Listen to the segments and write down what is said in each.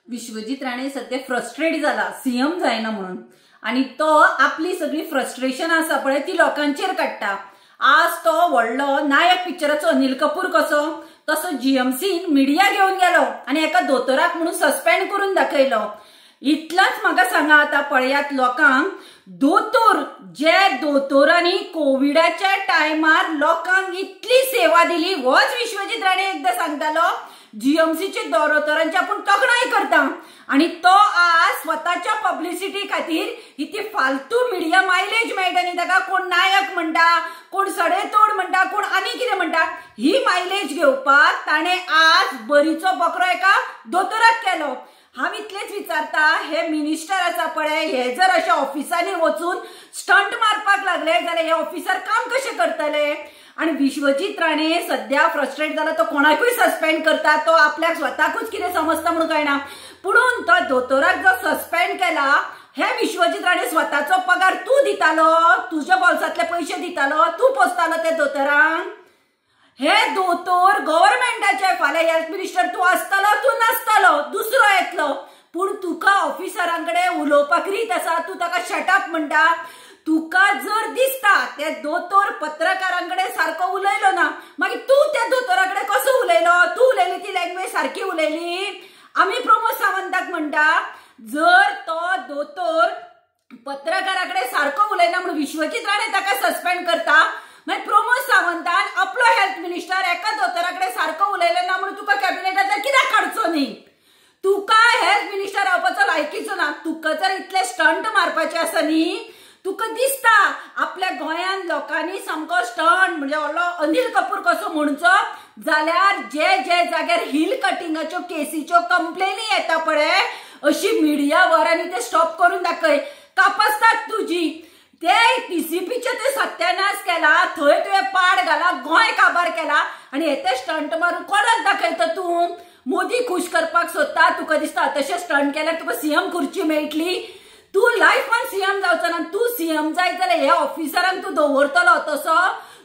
विश्वजीत राणे सध्या फ्रस्ट्रेट झाला सीएम जायना म्हणून आणि तो आपली सगळी फ्रस्ट्रेशन आसा पळय ती लोकांचेर काडटा। आज तो व्हडलो नायक पिक्चराचो अनिल कपूर कसो तसो जीएमसीन मिडिया घेऊन गेलो आणि एका दोतोराक म्हणून सस्पेंड करून दाखयलो। इतलाच म्हाका सांगा आता पळयात लोकांक दोतोर जे दोतोरांनी कोविडाच्या टायमार लोकांक इतली सेवा दिली होच विश्वजीत राणे एकदा सांगतालो जीएमसीचे दोतोरांची आपण तोखणाय करता आणि तो आज स्वतःच्या पब्लिसिटी खातीर इथे फालतू मिडिया मायलेज मेळटा न्ही ताका कोण नायक म्हणटा कोण सडेतोड म्हणटा कोण आनी कितें म्हणटा ही मायलेज घेवपाक ताणे आज बरीचो बकरो एका दोतोराक केलो। हांव इतलेच विचारता हे मिनिस्टर आसा पळय हे जर अशा ऑफिसांनी वचून स्टंट मारपाक लागले जाल्यार हे ऑफिसर काम कशे करतले। आणि विश्वजीत राणे सध्या फ्रस्ट्रेट जाला तो कोणाकूय सस्पेंड करता तो आपल्याक स्वताकूच कितें समजता म्हणून कळना पुणून तो दोतोराक जो सस्पेंड केला हे विश्वजीत राणे स्वताचो पगार तू दितालो तुझ्या बोल्सातले पैसे दितालो तू पोसतालो ते दोतोरांक। हे दोतोर गव्हर्नमेंटाचे फाल्यां हेल्थ मिनिस्टर तू आसतलो तू नासतलो दुसरो येतलो पूण तुका ऑफिसरांकडे उलोवपाक रीत आसा तू ताका शटअप म्हणटा। तुका जर दिसता ते दोतोर पत्रकारांकडे सारको उलयलो ना मागीर तू त्या दोतोराकडे कसो उलयलो तू उलयली ती लँग्वेज सारकी उलयली। आम्ही प्रमोद सावंताक म्हणटा जर तो दोतोर पत्रकाराकडे सारको उलयना म्हणून विश्वजीत राणे ताका सस्पेंड करता मागीर प्रमोद सावंतान आपलो हेल्थ मिनिस्टर एका दोतोराकडे सारको उलयलो ना म्हणून तुका कॅबिनेटांतल्यान कित्याक काडचो न्ही। तुका हेल्थ मिनिस्टर रावपाचो लायकीचो ना तुका जर इतले स्टंट मारपाचे आसा न्ही तुका दिसता आपल्या गोंयान लोकांनी सामको स्टंट म्हणजे व्हडलो अनिल कपूर कसो म्हणचो जाल्यार जे जे जाग्यार हिल कटिंगाच्यो केसीच्यो कंप्लेनी येता पळय अशी मिडिया वरांनी ते स्टॉप करून दाखय कापासतात तुजी ते टीसीपीचे ते सत्यानाश केला थंय तुवें पाड घाला गोंय काबार केला आणि हे स्टंट मारून कोणाक दाखयता तू मोदी खुश करपाक सोदता तुका दिसता तशें स्टंट केल्यार तुका सीएम खुर्ची मेळटली तू लायफान सीएम जावचो ना तू सीएम जाय जाल्यार ह्या ऑफिसरांक तू दवरतलो तसो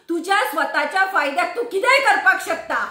तुज्या स्वताच्या फायद्याक तू कितेंय करपाक शकता।